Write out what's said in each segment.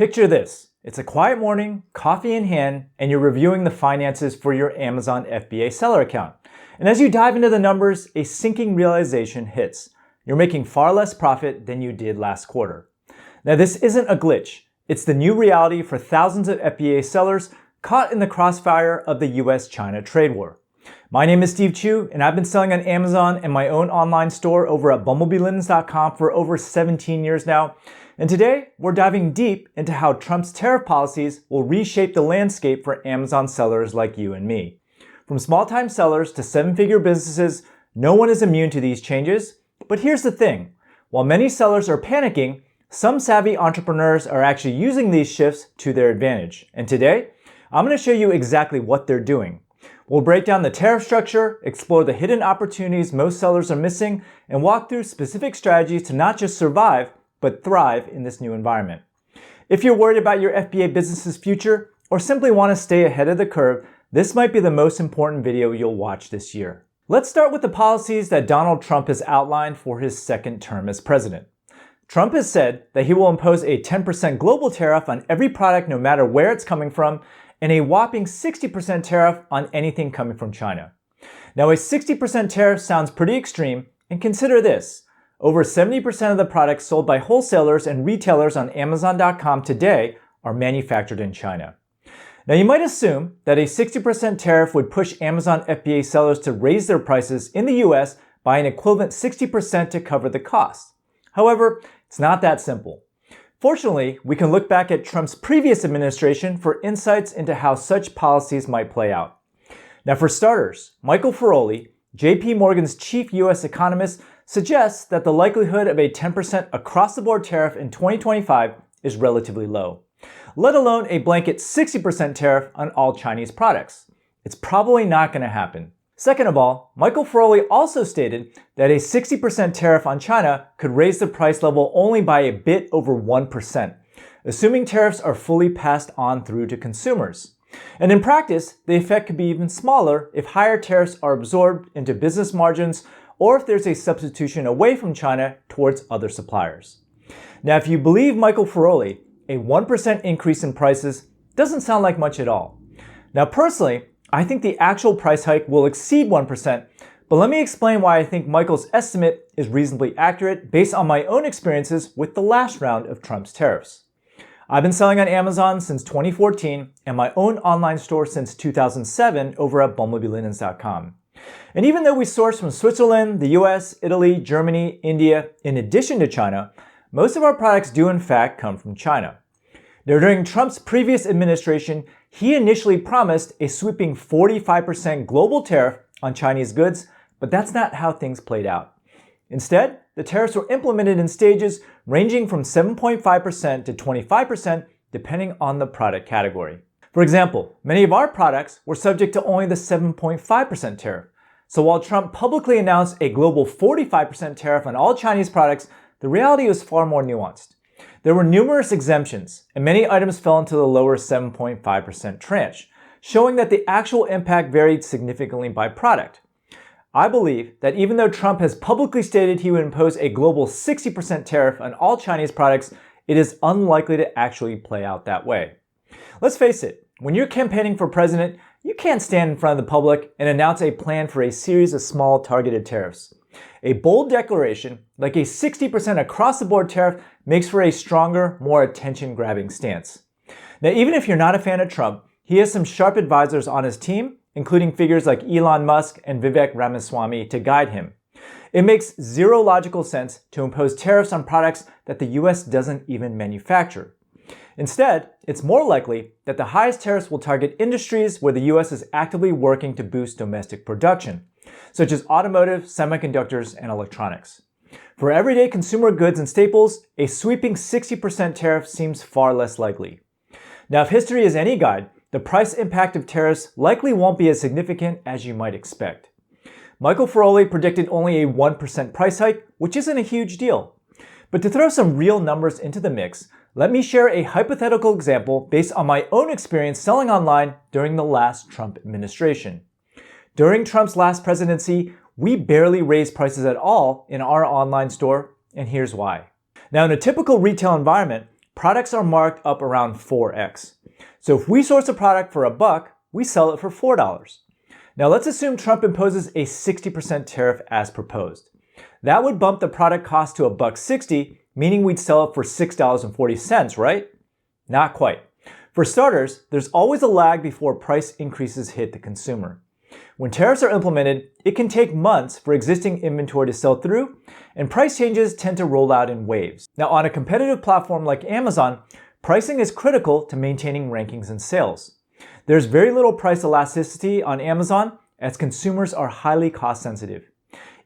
Picture this. It's a quiet morning, coffee in hand, and you're reviewing the finances for your Amazon FBA seller account. And as you dive into the numbers, a sinking realization hits. You're making far less profit than you did last quarter. Now, this isn't a glitch. It's the new reality for thousands of FBA sellers caught in the crossfire of the US-China trade war. My name is Steve Chu, and I've been selling on Amazon and my own online store over at bumblebeelinens.com for over 17 years now. And today, we're diving deep into how Trump's tariff policies will reshape the landscape for Amazon sellers like you and me. From small-time sellers to seven-figure businesses, no one is immune to these changes. But here's the thing. While many sellers are panicking, some savvy entrepreneurs are actually using these shifts to their advantage. And today, I'm going to show you exactly what they're doing. We'll break down the tariff structure, explore the hidden opportunities most sellers are missing, and walk through specific strategies to not just survive, but thrive in this new environment. If you're worried about your FBA business's future, or simply want to stay ahead of the curve, this might be the most important video you'll watch this year. Let's start with the policies that Donald Trump has outlined for his second term as president. Trump has said that he will impose a 10% global tariff on every product no matter where it's coming from, and a whopping 60% tariff on anything coming from China. Now, a 60% tariff sounds pretty extreme, and consider this. Over 70% of the products sold by wholesalers and retailers on Amazon.com today are manufactured in China. Now, you might assume that a 60% tariff would push Amazon FBA sellers to raise their prices in the US by an equivalent 60% to cover the cost. However, it's not that simple. Fortunately, we can look back at Trump's previous administration for insights into how such policies might play out. Now, for starters, Michael Feroli, JP Morgan's chief US economist, suggests that the likelihood of a 10% across-the-board tariff in 2025 is relatively low, let alone a blanket 60% tariff on all Chinese products. It's probably not going to happen. Second of all, Michael Feroli also stated that a 60% tariff on China could raise the price level only by a bit over 1%, assuming tariffs are fully passed on through to consumers. And in practice, the effect could be even smaller if higher tariffs are absorbed into business margins or if there's a substitution away from China towards other suppliers. Now, if you believe Michael Feroli, a 1% increase in prices doesn't sound like much at all. Now, personally, I think the actual price hike will exceed 1%, but let me explain why I think Michael's estimate is reasonably accurate based on my own experiences with the last round of Trump's tariffs. I've been selling on Amazon since 2014 and my own online store since 2007 over at bumblebeelinens.com. And even though we source from Switzerland, the US, Italy, Germany, India, in addition to China, most of our products do in fact come from China. Now, during Trump's previous administration, he initially promised a sweeping 45% global tariff on Chinese goods, but that's not how things played out. Instead, the tariffs were implemented in stages ranging from 7.5% to 25% depending on the product category. For example, many of our products were subject to only the 7.5% tariff. So while Trump publicly announced a global 45% tariff on all Chinese products, the reality was far more nuanced. There were numerous exemptions, and many items fell into the lower 7.5% tranche, showing that the actual impact varied significantly by product. I believe that even though Trump has publicly stated he would impose a global 60% tariff on all Chinese products, it is unlikely to actually play out that way. Let's face it, when you're campaigning for president, you can't stand in front of the public and announce a plan for a series of small targeted tariffs. A bold declaration, like a 60% across-the-board tariff, makes for a stronger, more attention-grabbing stance. Now, even if you're not a fan of Trump, he has some sharp advisors on his team, including figures like Elon Musk and Vivek Ramaswamy to guide him. It makes zero logical sense to impose tariffs on products that the US doesn't even manufacture. Instead, it's more likely that the highest tariffs will target industries where the US is actively working to boost domestic production, such as automotive, semiconductors, and electronics. For everyday consumer goods and staples, a sweeping 60% tariff seems far less likely. Now, if history is any guide, the price impact of tariffs likely won't be as significant as you might expect. Michael Feroli predicted only a 1% price hike, which isn't a huge deal. But to throw some real numbers into the mix, let me share a hypothetical example based on my own experience selling online during the last Trump administration. During Trump's last presidency, we barely raised prices at all in our online store, and here's why. Now, in a typical retail environment, products are marked up around 4x. So if we source a product for $1, we sell it for $4. Now let's assume Trump imposes a 60% tariff as proposed. That would bump the product cost to $1.60, meaning we'd sell it for $6.40, right? Not quite. For starters, there's always a lag before price increases hit the consumer. When tariffs are implemented, it can take months for existing inventory to sell through, and price changes tend to roll out in waves. Now, on a competitive platform like Amazon, pricing is critical to maintaining rankings and sales. There's very little price elasticity on Amazon as consumers are highly cost sensitive.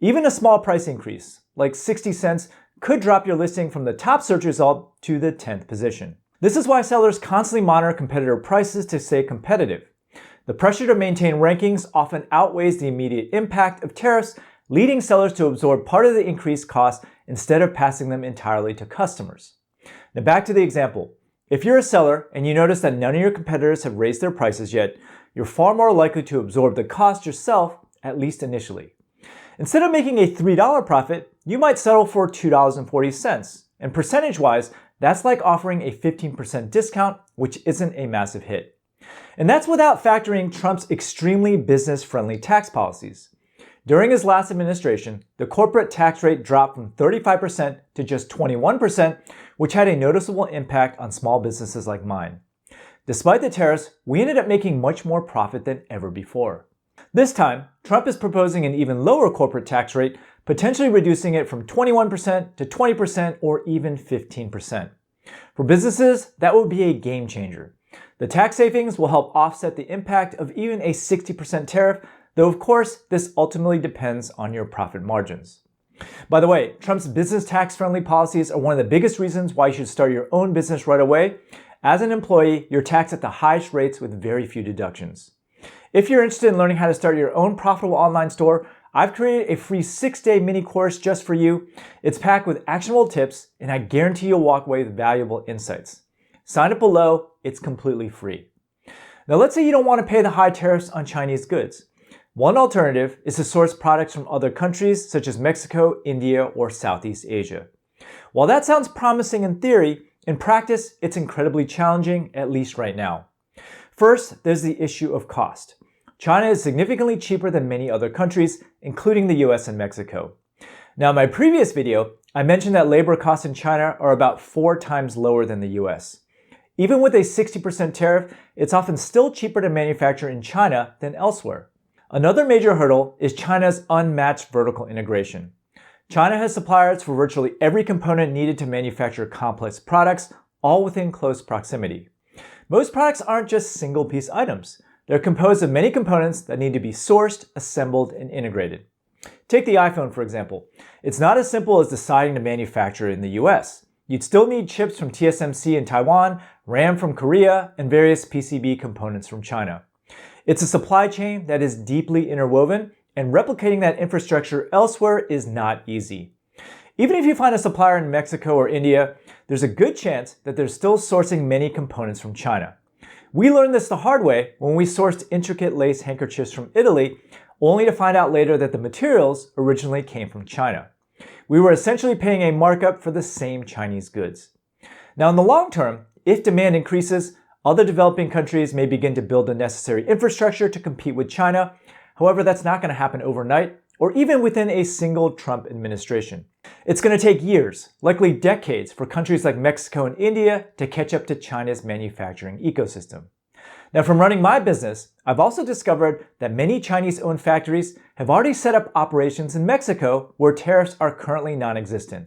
Even a small price increase, like 60 cents, could drop your listing from the top search result to the 10th position. This is why sellers constantly monitor competitor prices to stay competitive. The pressure to maintain rankings often outweighs the immediate impact of tariffs, leading sellers to absorb part of the increased cost instead of passing them entirely to customers. Now back to the example. If you're a seller and you notice that none of your competitors have raised their prices yet, you're far more likely to absorb the cost yourself, at least initially. Instead of making a $3 profit, you might settle for $2.40. And percentage-wise, that's like offering a 15% discount, which isn't a massive hit. And that's without factoring Trump's extremely business-friendly tax policies. During his last administration, the corporate tax rate dropped from 35% to just 21%, which had a noticeable impact on small businesses like mine. Despite the tariffs, we ended up making much more profit than ever before. This time, Trump is proposing an even lower corporate tax rate, potentially reducing it from 21% to 20% or even 15%. For businesses, that would be a game changer. The tax savings will help offset the impact of even a 60% tariff, though of course, this ultimately depends on your profit margins. By the way, Trump's business tax-friendly policies are one of the biggest reasons why you should start your own business right away. As an employee, you're taxed at the highest rates with very few deductions. If you're interested in learning how to start your own profitable online store, I've created a free 6-day mini course just for you. It's packed with actionable tips, and I guarantee you'll walk away with valuable insights. Sign up below, it's completely free. Now let's say you don't want to pay the high tariffs on Chinese goods. One alternative is to source products from other countries such as Mexico, India, or Southeast Asia. While that sounds promising in theory, in practice, it's incredibly challenging, at least right now. First, there's the issue of cost. China is significantly cheaper than many other countries, including the US and Mexico. Now, in my previous video, I mentioned that labor costs in China are about 4 times lower than the US. Even with a 60% tariff, it's often still cheaper to manufacture in China than elsewhere. Another major hurdle is China's unmatched vertical integration. China has suppliers for virtually every component needed to manufacture complex products, all within close proximity. Most products aren't just single-piece items. They're composed of many components that need to be sourced, assembled, and integrated. Take the iPhone, for example. It's not as simple as deciding to manufacture it in the US. You'd still need chips from TSMC in Taiwan, RAM from Korea, and various PCB components from China. It's a supply chain that is deeply interwoven, and replicating that infrastructure elsewhere is not easy. Even if you find a supplier in Mexico or India, there's a good chance that they're still sourcing many components from China. We learned this the hard way when we sourced intricate lace handkerchiefs from Italy, only to find out later that the materials originally came from China. We were essentially paying a markup for the same Chinese goods. Now, in the long term, if demand increases, other developing countries may begin to build the necessary infrastructure to compete with China. However, that's not going to happen overnight or even within a single Trump administration. It's going to take years, likely decades, for countries like Mexico and India to catch up to China's manufacturing ecosystem. Now, from running my business, I've also discovered that many Chinese-owned factories have already set up operations in Mexico where tariffs are currently non-existent.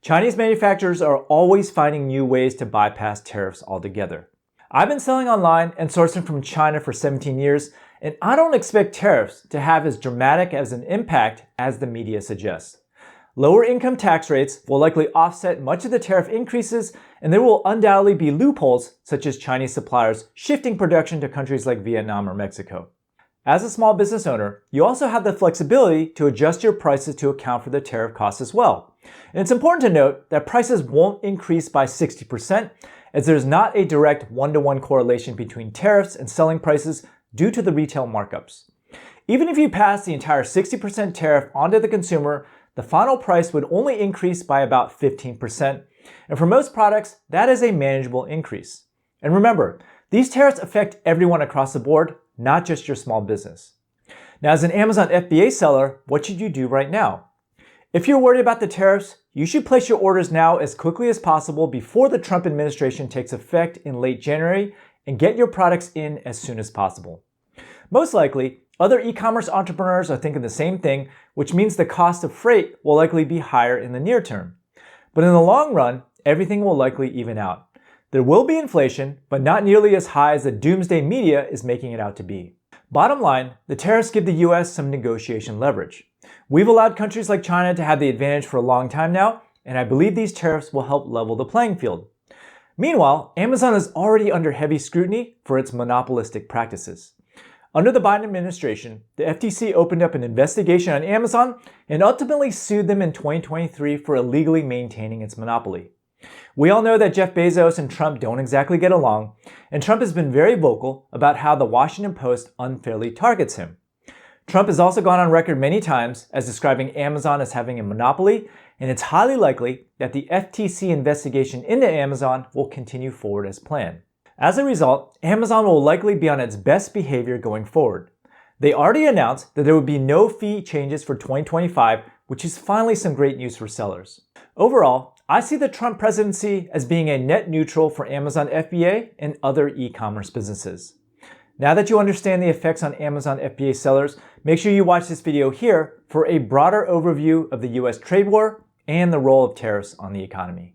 Chinese manufacturers are always finding new ways to bypass tariffs altogether. I've been selling online and sourcing from China for 17 years, and I don't expect tariffs to have as dramatic as an impact as the media suggests. Lower income tax rates will likely offset much of the tariff increases, and there will undoubtedly be loopholes such as Chinese suppliers shifting production to countries like Vietnam or Mexico. As a small business owner, you also have the flexibility to adjust your prices to account for the tariff costs as well. And it's important to note that prices won't increase by 60%, as there's not a direct one-to-one correlation between tariffs and selling prices due to the retail markups. Even if you pass the entire 60% tariff onto the consumer, the final price would only increase by about 15%, And for most products, that is a manageable increase. And remember, these tariffs affect everyone across the board, not just your small business. Now, as an Amazon FBA seller, what should you do right now? If you're worried about the tariffs, you should place your orders now as quickly as possible before the Trump administration takes effect in late January and get your products in as soon as possible. Most likely, other e-commerce entrepreneurs are thinking the same thing, which means the cost of freight will likely be higher in the near term. But in the long run, everything will likely even out. There will be inflation, but not nearly as high as the doomsday media is making it out to be. Bottom line, the tariffs give the US some negotiation leverage. We've allowed countries like China to have the advantage for a long time now, and I believe these tariffs will help level the playing field. Meanwhile, Amazon is already under heavy scrutiny for its monopolistic practices. Under the Biden administration, the FTC opened up an investigation on Amazon and ultimately sued them in 2023 for illegally maintaining its monopoly. We all know that Jeff Bezos and Trump don't exactly get along, and Trump has been very vocal about how the Washington Post unfairly targets him. Trump has also gone on record many times as describing Amazon as having a monopoly, and it's highly likely that the FTC investigation into Amazon will continue forward as planned. As a result, Amazon will likely be on its best behavior going forward. They already announced that there would be no fee changes for 2025, which is finally some great news for sellers. Overall, I see the Trump presidency as being a net neutral for Amazon FBA and other e-commerce businesses. Now that you understand the effects on Amazon FBA sellers, make sure you watch this video here for a broader overview of the US trade war and the role of tariffs on the economy.